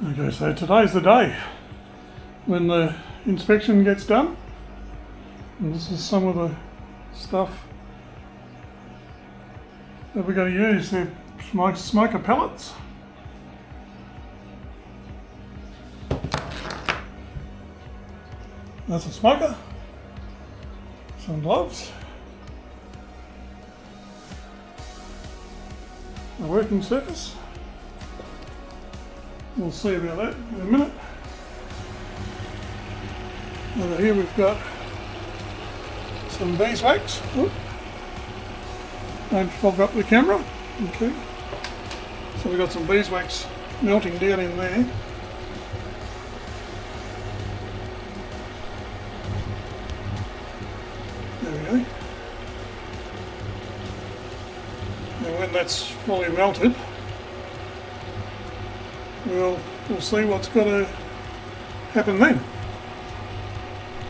Okay, so today's the day when the inspection gets done, and this is some of the stuff that we're going to use. They're smoker pellets. That's a smoker, some gloves, a working surface. We'll see about that in a minute. Over here we've got some beeswax. Oop. Don't fog up the camera. Okay. So we've got some beeswax melting down in there. There we go. And when that's fully melted, we'll see what's got to happen then.